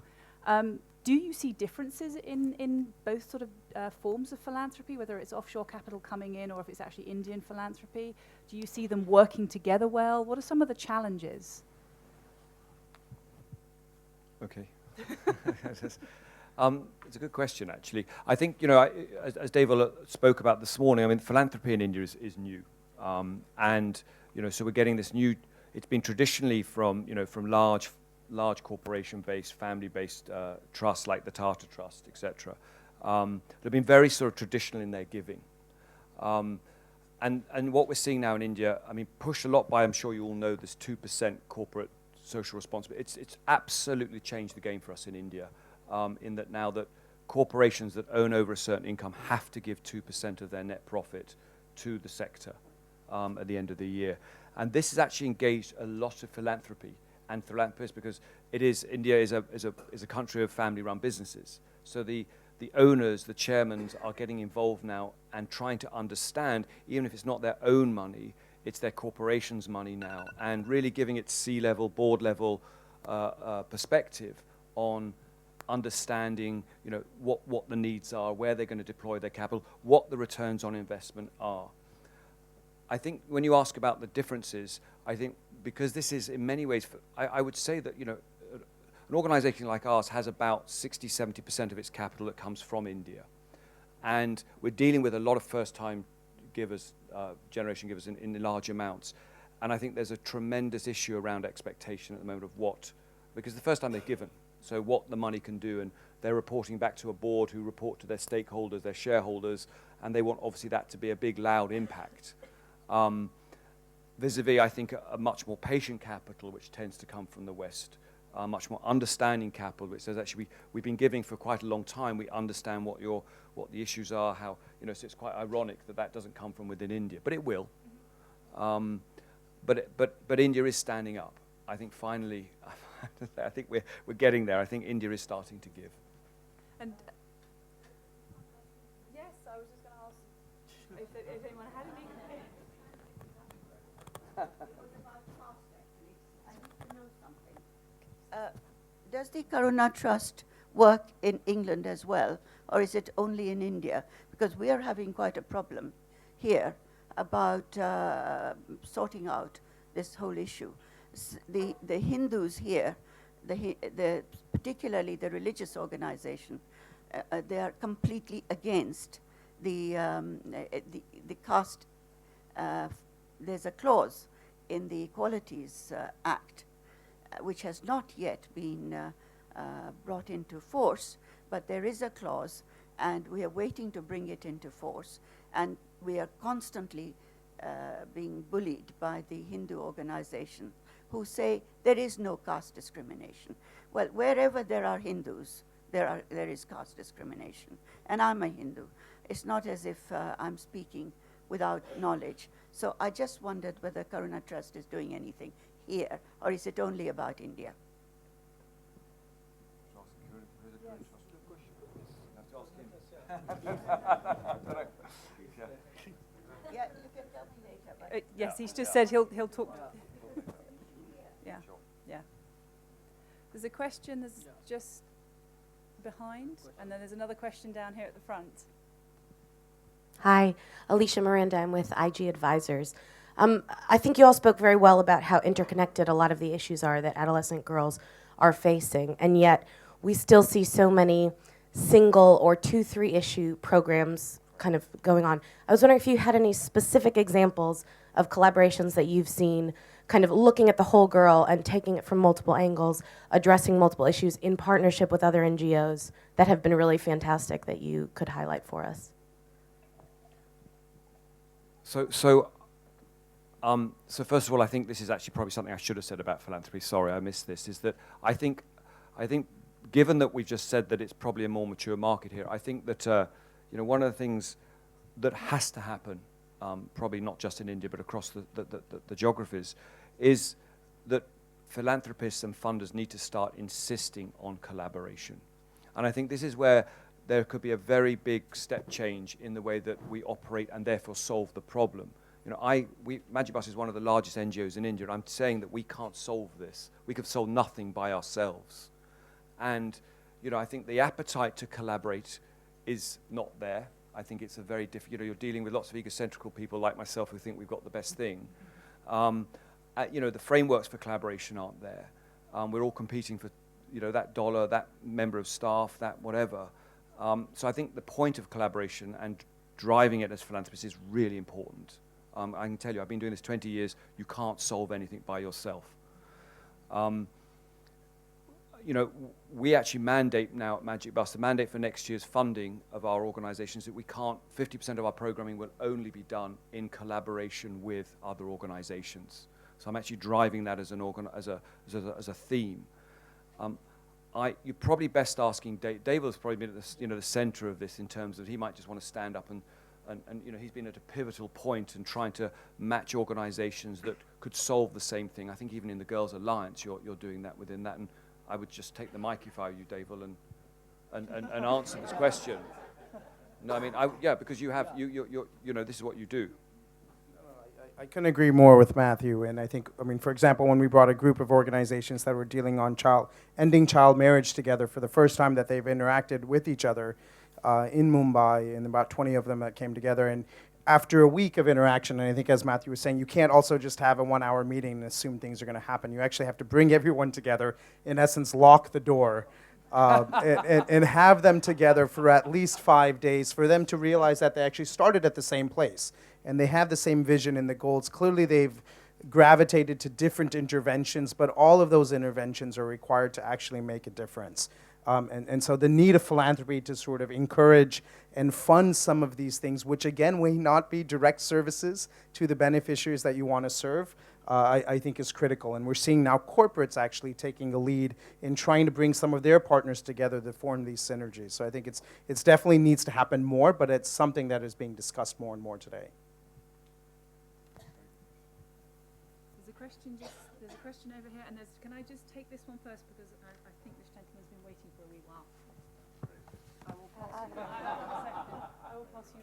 Do you see differences in both sort of forms of philanthropy, whether it's offshore capital coming in or if it's actually Indian philanthropy? Do you see them working together well? What are some of the challenges? Okay. It's a good question, actually. I think, as Deval spoke about this morning, I mean, philanthropy in India is new. So we're getting this new, it's been traditionally from large corporation-based, family-based trusts like the Tata Trust, etc. They've been very sort of traditional in their giving. And what we're seeing now in India, I mean, pushed a lot by, I'm sure you all know, this 2% corporate social responsibility. It's absolutely changed the game for us in India, in that now that corporations that own over a certain income have to give 2% of their net profit to the sector at the end of the year. And this has actually engaged a lot of philanthropy and philanthropists, because India is a country of family-run businesses. So the owners, the chairmen are getting involved now and trying to understand, even if it's not their own money, it's their corporation's money now, and really giving it C-level, board-level perspective on understanding, what the needs are, where they're going to deploy their capital, what the returns on investment are. I think when you ask about the differences, I think because this is in many ways, I would say that, an organization like ours has about 60-70% of its capital that comes from India. And we're dealing with a lot of first-time givers, generation givers in large amounts. And I think there's a tremendous issue around expectation at the moment of because the first time they're given, so what the money can do, and they're reporting back to a board who report to their stakeholders, their shareholders, and they want obviously that to be a big, loud impact. Vis-a-vis, I think, a much more patient capital, which tends to come from the West, much more understanding capital, which says actually we've been giving for quite a long time. We understand what the issues are, how, so it's quite ironic that doesn't come from within India, but it will. But India is standing up. I think finally, I think we're getting there. I think India is starting to give. And yes, I was just going to ask if anyone had any. Does the Karuna Trust work in England as well, or is it only in India? Because we are having quite a problem here about sorting out this whole issue. The Hindus here, particularly the religious organization, they are completely against the caste. There's a clause in the Equalities Act which has not yet been brought into force, but there is a clause, and we are waiting to bring it into force. And we are constantly being bullied by the Hindu organization, who say there is no caste discrimination. Well, wherever there are Hindus, there is caste discrimination. And I'm a Hindu. It's not as if I'm speaking without knowledge. So I just wondered whether Karuna Trust is doing anything here, or is it only about India? Yeah, you can tell me later. But Yes, he's just said he'll talk. Yeah, yeah. There's a question that's just behind, and then there's another question down here at the front. Hi, Alicia Miranda. I'm with IG Advisors. I think you all spoke very well about how interconnected a lot of the issues are that adolescent girls are facing, and yet we still see so many single or 2-3 issue programs kind of going on. I was wondering if you had any specific examples of collaborations that you've seen kind of looking at the whole girl and taking it from multiple angles, addressing multiple issues in partnership with other NGOs that have been really fantastic that you could highlight for us. So first of all, I think this is actually probably something I should have said about philanthropy. Sorry, I missed this. Is that I think, given that we've just said that it's probably a more mature market here, I think that one of the things that has to happen, probably not just in India but across the geographies, is that philanthropists and funders need to start insisting on collaboration. And I think this is where there could be a very big step change in the way that we operate and therefore solve the problem. Magic Bus is one of the largest NGOs in India, and I'm saying that we can't solve this. We could solve nothing by ourselves. And I think the appetite to collaborate is not there. I think it's a very different, you're dealing with lots of egocentrical people like myself who think we've got the best thing. The frameworks for collaboration aren't there. We're all competing for, that dollar, that member of staff, that whatever. So I think the point of collaboration and driving it as philanthropists is really important. I can tell you, I've been doing this 20 years. You can't solve anything by yourself. We actually mandate now at Magic Bus, the mandate for next year's funding of our organizations that 50% of our programming will only be done in collaboration with other organizations. So I'm actually driving that as a theme. You're probably best asking Dave. Dave has probably been at the center of this in terms of he might just want to stand up and and you know, he's been at a pivotal point in trying to match organizations that could solve the same thing. I think even in the Girls Alliance, you're doing that within that. And I would just take the mic if I were you, Daval, and answer this question. No, I mean, yeah, because you have, you know, this is what you do. I couldn't agree more with Matthew, and I think, I mean, for example, when we brought a group of organizations that were dealing on ending child marriage together for the first time that they've interacted with each other in Mumbai, and about 20 of them that came together, and after a week of interaction, and I think as Matthew was saying, you can't also just have a 1-hour meeting and assume things are going to happen. You actually have to bring everyone together, in essence, lock the door, and have them together for at least 5 days for them to realize that they actually started at the same place and they have the same vision and the goals. Clearly they've gravitated to different interventions, but all of those interventions are required to actually make a difference. And so the need of philanthropy to sort of encourage and fund some of these things, which again may not be direct services to the beneficiaries that you want to serve, I think is critical. And we're seeing now corporates actually taking a lead in trying to bring some of their partners together to form these synergies. So I think it's definitely needs to happen more, but it's something that is being discussed more and more today. There's a question over here, and can I just take this one first, because I think this gentleman's been waiting for a wee while. I will pass you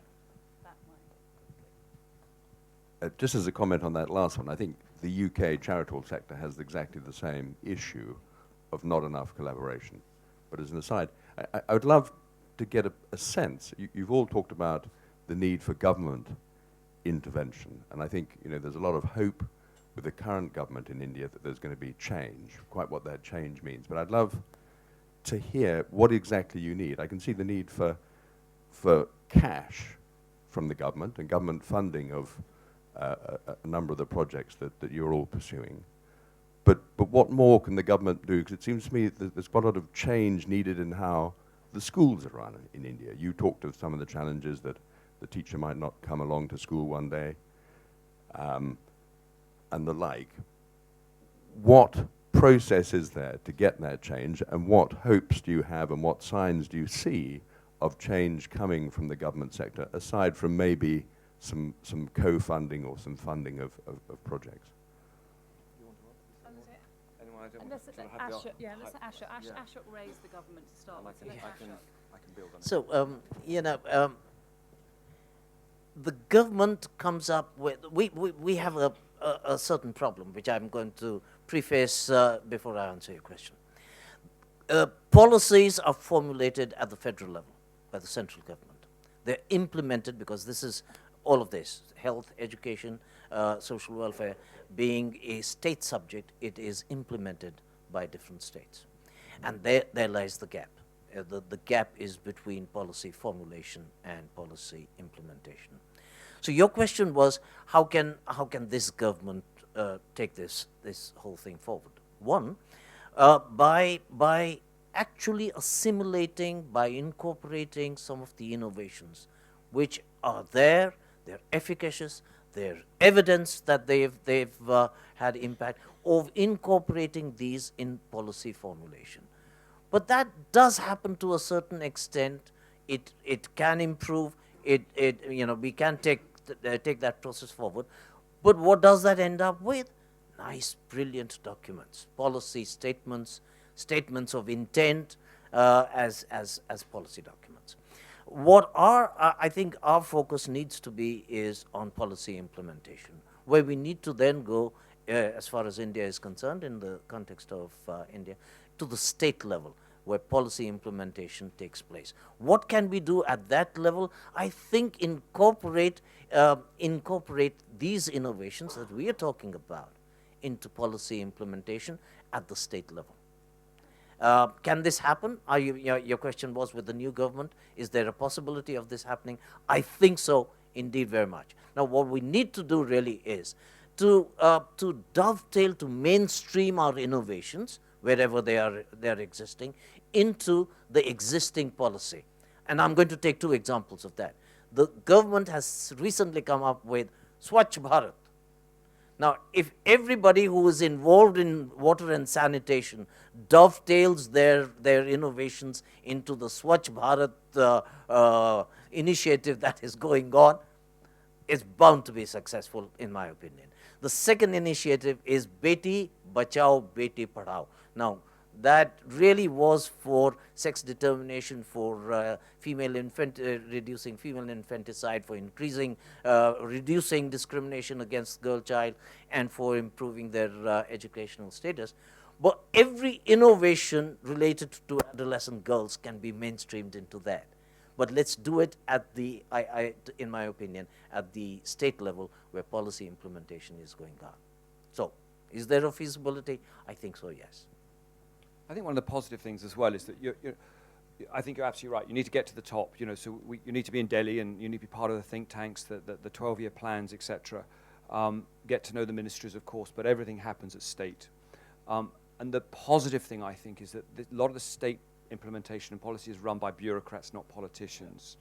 that way. Just as a comment on that last one, I think the UK charitable sector has exactly the same issue of not enough collaboration. But as an aside, I would love to get a sense. You've all talked about the need for government intervention, and I think there's a lot of hope with the current government in India that there's going to be change, quite what that change means. But I'd love to hear what exactly you need. I can see the need for cash from the government and government funding of a number of the projects that you're all pursuing. But what more can the government do? Because it seems to me that there's quite a lot of change needed in how the schools are run in India. You talked of some of the challenges that the teacher might not come along to school one day. And the like. What process is there to get that change, and what hopes do you have and what signs do you see of change coming from the government sector, aside from maybe some co-funding or some funding of projects? Let's Ashok raise the government to start with. I can build on it. So, the government comes up with, we have a certain problem, which I'm going to preface before I answer your question. Policies are formulated at the federal level by the central government. They're implemented because this is all of this, health, education, social welfare, being a state subject, it is implemented by different states. And there lies the gap. The gap is between policy formulation and policy implementation. So your question was, how can this government take this whole thing forward? One, by actually assimilating, by incorporating some of the innovations which are there, they're efficacious, they're evidence that they've had impact, of incorporating these in policy formulation. But that does happen to a certain extent. It can improve. We can take that process forward. But what does that end up with? Nice, brilliant documents, policy statements, statements of intent as policy documents. What I think our focus needs to be is on policy implementation, where we need to then go, as far as India is concerned, in the context of India, to the state level, where policy implementation takes place. What can we do at that level? I think incorporate these innovations that we are talking about into policy implementation at the state level. Can this happen? Your question was, with the new government, is there a possibility of this happening? I think so, indeed, very much. Now, what we need to do really is to dovetail, to mainstream our innovations, wherever they're existing, into the existing policy. And I'm going to take two examples of that. The government has recently come up with Swachh Bharat. Now, if everybody who is involved in water and sanitation dovetails their innovations into the Swachh Bharat initiative that is going on, it's bound to be successful, in my opinion. The second initiative is Beti Bachao, Beti Padhao. Now, that really was for sex determination, for reducing female infanticide, for reducing discrimination against girl child, and for improving their educational status. But every innovation related to adolescent girls can be mainstreamed into that. But let's do it at the, in my opinion, at the state level where policy implementation is going on. So, is there a feasibility? I think so, yes. I think one of the positive things as well is that I think you're absolutely right. You need to get to the top. So you need to be in Delhi, and you need to be part of the think tanks, the 12-year plans, etc. Get to know the ministries, of course, but everything happens at state. And the positive thing, I think, is that a lot of the state implementation and policy is run by bureaucrats, not politicians.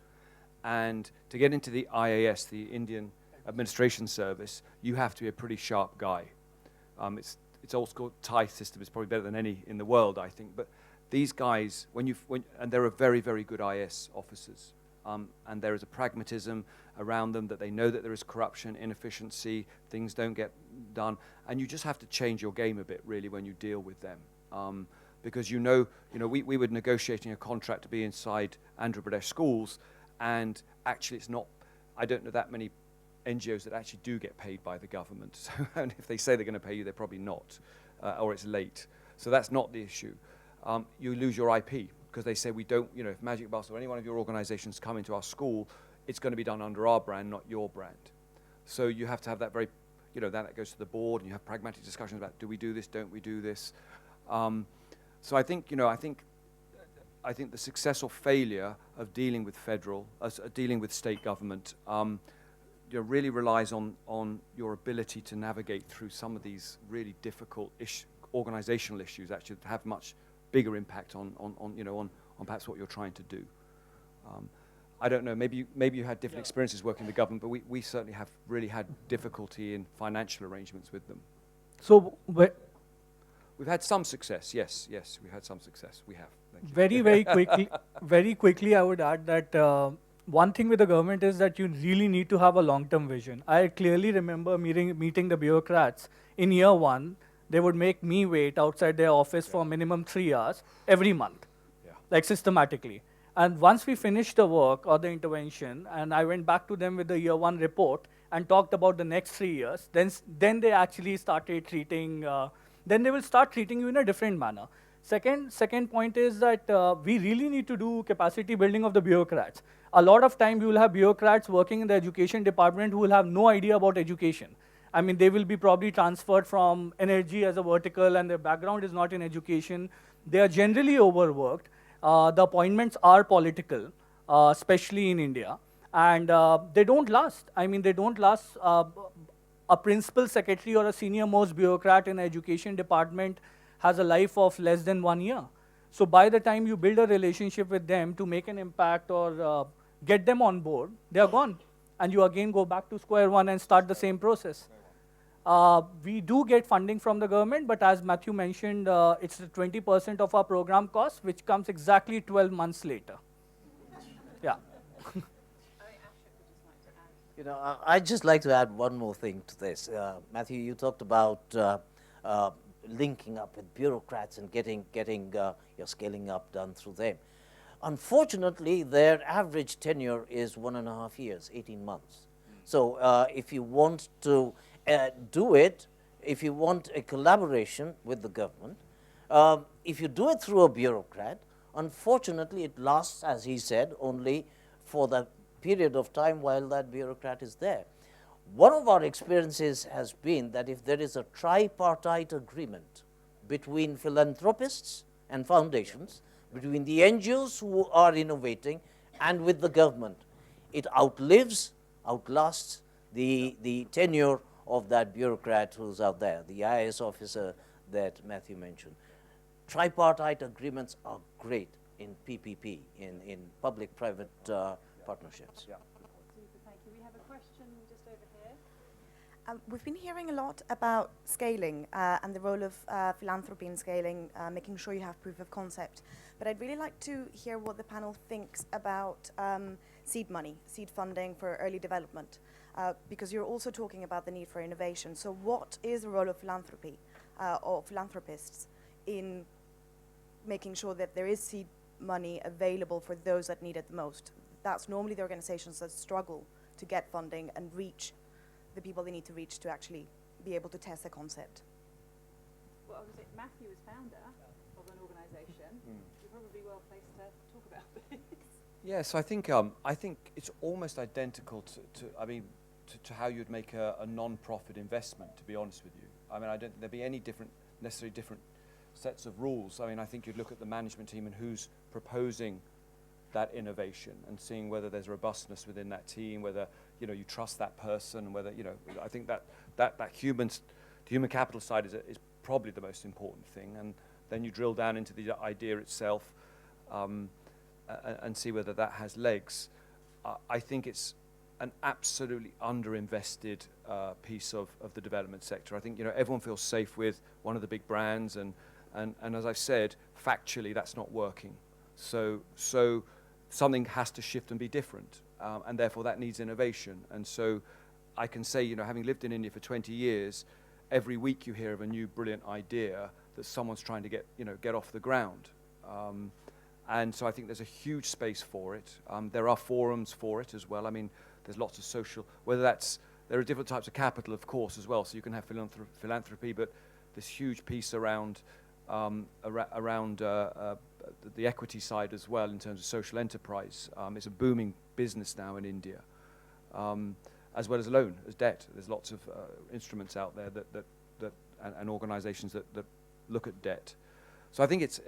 And to get into the IAS, the Indian Administration Service, you have to be a pretty sharp guy. It's old school Thai system is probably better than any in the world, I think. But these guys, and there are very, very good IS officers, and there is a pragmatism around them that they know that there is corruption, inefficiency, things don't get done, and you just have to change your game a bit, really, when you deal with them. Because we were negotiating a contract to be inside Andhra Pradesh schools, and actually it's not, I don't know that many NGOs that actually do get paid by the government. So, and if they say they're going to pay you, they're probably not, or it's late. So that's not the issue. You lose your IP because they say we don't, if Magic Bus or any one of your organizations come into our school, it's going to be done under our brand, not your brand. So you have to have that very, that goes to the board, and you have pragmatic discussions about, do we do this, don't we do this? So I think, I think the success or failure of dealing with dealing with state government, really relies on your ability to navigate through some of these really difficult organizational issues, actually, that have much bigger impact on perhaps what you're trying to do. I don't know, maybe you had different experiences working with the government, but we certainly have really had difficulty in financial arrangements with them. So, we've had some success, yes, we've had some success, we have. Thank you. Very quickly, I would add that one thing with the government is that you really need to have a long-term vision. I clearly remember meeting the bureaucrats in year one. They would make me wait outside their office for minimum 3 hours every month, like systematically. And once we finished the work or the intervention, and I went back to them with the year one report and talked about the next 3 years, then they actually started treating, then they will start treating you in a different manner. Second point is that we really need to do capacity building of the bureaucrats. A lot of time you will have bureaucrats working in the education department who will have no idea about education. I mean, they will be probably transferred from energy as a vertical, and their background is not in education. They are generally overworked. The appointments are political, especially in India, and they don't last. I mean, they don't last. A principal secretary or a senior most bureaucrat in the education department has a life of less than 1 year. So by the time you build a relationship with them to make an impact or get them on board, they are gone. And you again go back to square one and start the same process. We do get funding from the government, but as Matthew mentioned, it's 20% of our program cost, which comes exactly 12 months later. Yeah. I'd just like to add one more thing to this. Matthew, you talked about linking up with bureaucrats and getting your scaling up done through them. Unfortunately, their average tenure is 1.5 years, 18 months. So if you want to do it, if you want a collaboration with the government, if you do it through a bureaucrat, unfortunately it lasts, as he said, only for the period of time while that bureaucrat is there. One of our experiences has been that if there is a tripartite agreement between philanthropists and foundations, between the NGOs who are innovating and with the government, it outlasts the tenure of that bureaucrat who's out there, the IAS officer that Matthew mentioned. Tripartite agreements are great in PPP, in public-private partnerships. Super, thank you. We have a question just over here. We've been hearing a lot about scaling and the role of philanthropy in scaling, making sure you have proof of concept. But I'd really like to hear what the panel thinks about seed money, seed funding for early development, because you're also talking about the need for innovation. So what is the role of philanthropy or philanthropists in making sure that there is seed money available for those that need it the most? That's normally the organizations that struggle to get funding and reach the people they need to reach to actually be able to test the concept. Well, I was saying, Matthew is founder of an organisation. You're probably well placed to talk about this. Yes, I think it's almost identical to how you'd make a non-profit investment. To be honest with you, I mean, I don't think there'd be any necessarily different sets of rules. I mean, I think you'd look at the management team and who's proposing that innovation and seeing whether there's robustness within that team, whether you trust that person, whether I think that human capital side is probably the most important thing, and then you drill down into the idea itself and see whether that has legs. I think it's an absolutely underinvested piece of the development sector. I think everyone feels safe with one of the big brands, and as I've said, factually that's not working. So something has to shift and be different, and therefore that needs innovation. And so I can say, having lived in India for 20 years, every week you hear of a new brilliant idea that someone's trying to get off the ground. And so I think there's a huge space for it. There are forums for it as well. I mean, there's lots of social, there are different types of capital, of course, as well. So you can have philanthropy, but this huge piece around the equity side as well in terms of social enterprise. It's a booming business now in India, as well as loan, as debt. There's lots of instruments out there and organizations that look at debt. So I think it's,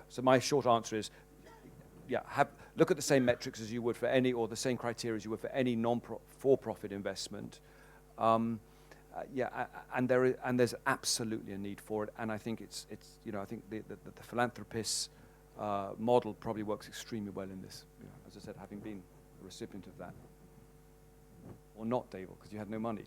so my short answer is, look at the same metrics as you would for any, or the same criteria as you would for any for-profit investment. And there's absolutely a need for it, and I think it's I think the philanthropists model probably works extremely well in this. As I said, having been a recipient of that, or not, Dave, because you had no money.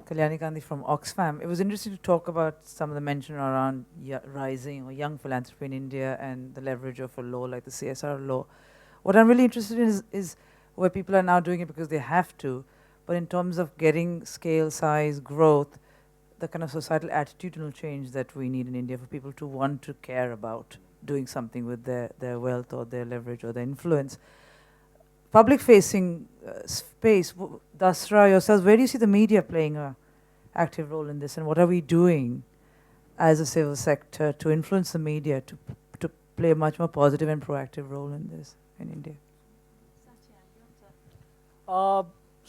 Kalyani Gandhi from Oxfam. It was interesting to talk about some of the mention around rising or young philanthropy in India and the leverage of a law like the CSR law. What I'm really interested in is where people are now doing it because they have to, but in terms of getting scale, size, growth, the kind of societal attitudinal change that we need in India for people to want to care about doing something with their wealth or their leverage or their influence. Public-facing space, Dasra, yourselves, where do you see the media playing an active role in this, and what are we doing as a civil sector to influence the media to play a much more positive and proactive role in this in India?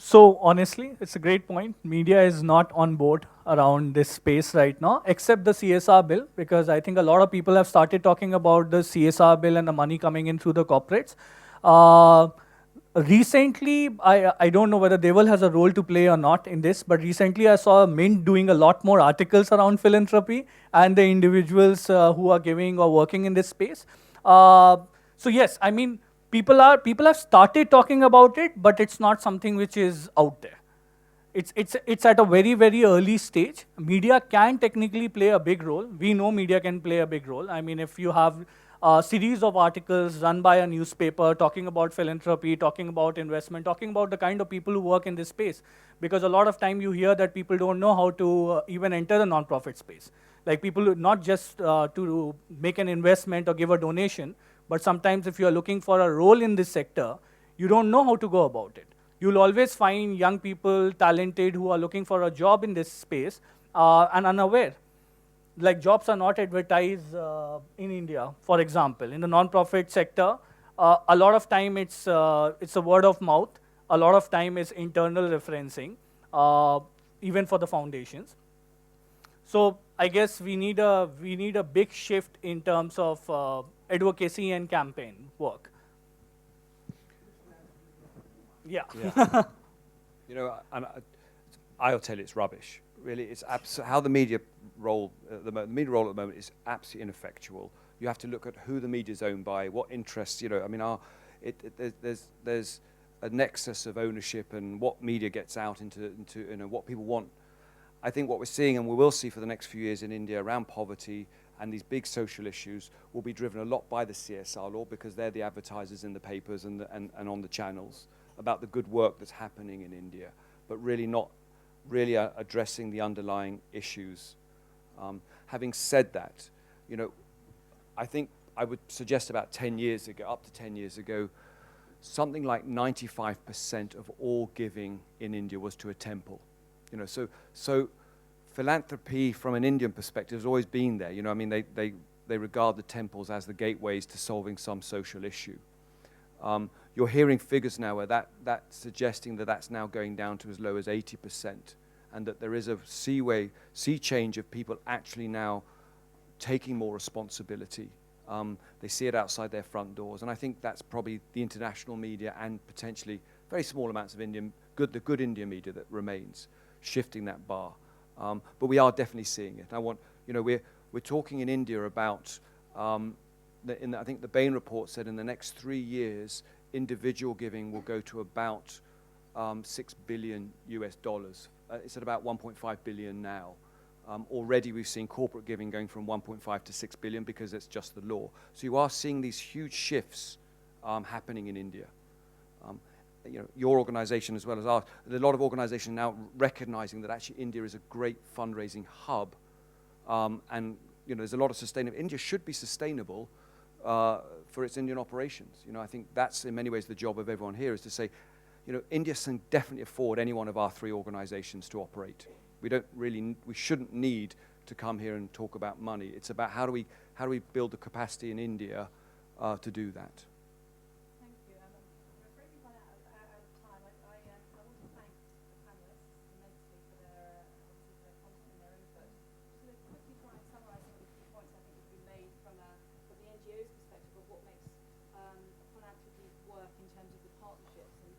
So honestly, it's a great point. Media is not on board around this space right now, except the CSR bill, because I think a lot of people have started talking about the CSR bill and the money coming in through the corporates. Recently, I don't know whether Deval has a role to play or not in this, but recently I saw Mint doing a lot more articles around philanthropy and the individuals who are giving or working in this space. So yes, I mean, people have started talking about it, but it's not something which is out there. It's at a very, very early stage. Media can technically play a big role. We know media can play a big role. I mean, if you have a series of articles run by a newspaper talking about philanthropy, talking about investment, talking about the kind of people who work in this space, because a lot of time you hear that people don't know how to even enter the non-profit space. Like people, not just to make an investment or give a donation, but sometimes if you're looking for a role in this sector, you don't know how to go about it. You'll always find young people, talented, who are looking for a job in this space and unaware. Like jobs are not advertised in India, for example. In the non-profit sector, a lot of time it's a word of mouth. A lot of time is internal referencing, even for the foundations. So I guess we need a big shift in terms of advocacy and campaign work. Yeah. And I'll tell you, it's rubbish. Really, it's how the media role at the moment is absolutely ineffectual. You have to look at who the media is owned by, what interests. I mean, there's a nexus of ownership and what media gets out into what people want. I think what we're seeing, and we will see for the next few years in India around poverty and these big social issues, will be driven a lot by the CSR law, because they're the advertisers in the papers and on the channels about the good work that's happening in India, but really not really addressing the underlying issues. Having said that, I think I would suggest about 10 years ago, up to 10 years ago, something like 95% of all giving in India was to a temple. So philanthropy from an Indian perspective has always been there. I mean, they regard the temples as the gateways to solving some social issue. You're hearing figures now where that's suggesting that that's now going down to as low as 80%, and that there is a sea change of people actually now taking more responsibility. They see it outside their front doors, and I think that's probably the international media and potentially very small amounts of the good Indian media that remains, shifting that bar. But we are definitely seeing it. We're talking in India about, I think the Bain report said in the next 3 years, individual giving will go to about $6 billion US. It's at about 1.5 billion now. Already we've seen corporate giving going from 1.5 to 6 billion because it's just the law. So you are seeing these huge shifts happening in India. Your organization as well as ours, a lot of organizations now recognizing that actually India is a great fundraising hub, and there's a lot of sustainable. India should be sustainable for its Indian operations. I think that's in many ways the job of everyone here, is to say, India can definitely afford any one of our 3 organizations to operate. We shouldn't need to come here and talk about money. It's about how do we build the capacity in India to do that. Thank you. I'm afraid we've run out of time. I want to thank the panelists immensely for their content and their input. Just to quickly try and summarise some of the key points I think have been made from the NGO's perspective of what makes philanthropy work in terms of the partnerships. And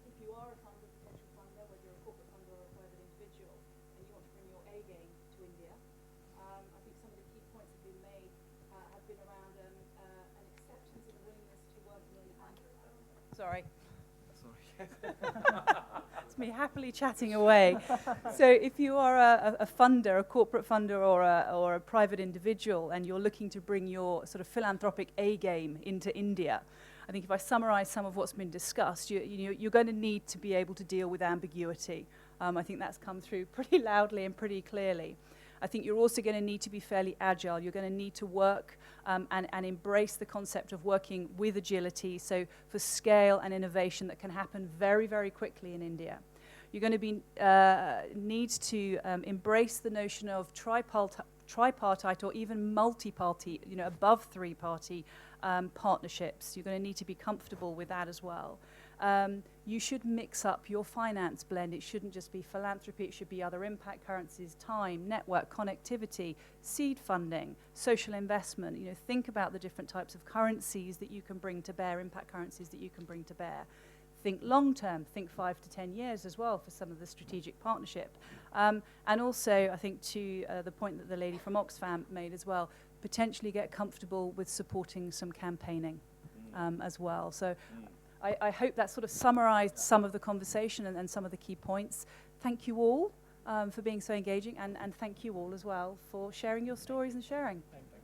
if you are a funder, potential funder, whether you're a corporate funder or a private individual, and you want to bring your A game to India, I think some of the key points that have been made have been around an acceptance and a willingness to work in Sorry. It's me happily chatting away. So if you are a funder, a corporate funder or a private individual, and you're looking to bring your sort of philanthropic A game into India, I think if I summarize some of what's been discussed, you're going to need to be able to deal with ambiguity. I think that's come through pretty loudly and pretty clearly. I think you're also going to need to be fairly agile. You're going to need to work and embrace the concept of working with agility, so for scale and innovation that can happen very, very quickly in India. You're going to need to embrace the notion of tripartite or even multi-party, above 3-party partnerships. You're going to need to be comfortable with that as well. You should mix up your finance blend. It shouldn't just be philanthropy. It should be other impact currencies, time, network, connectivity, seed funding, social investment. Think about the different types of currencies that you can bring to bear, impact currencies that you can bring to bear. Think long term, think 5 to 10 years as well for some of the strategic partnership. And also, I think to the point that the lady from Oxfam made as well, potentially get comfortable with supporting some campaigning as well. So I hope that sort of summarized some of the conversation and some of the key points. Thank you all for being so engaging, and thank you all as well for sharing your stories and sharing. Thank you.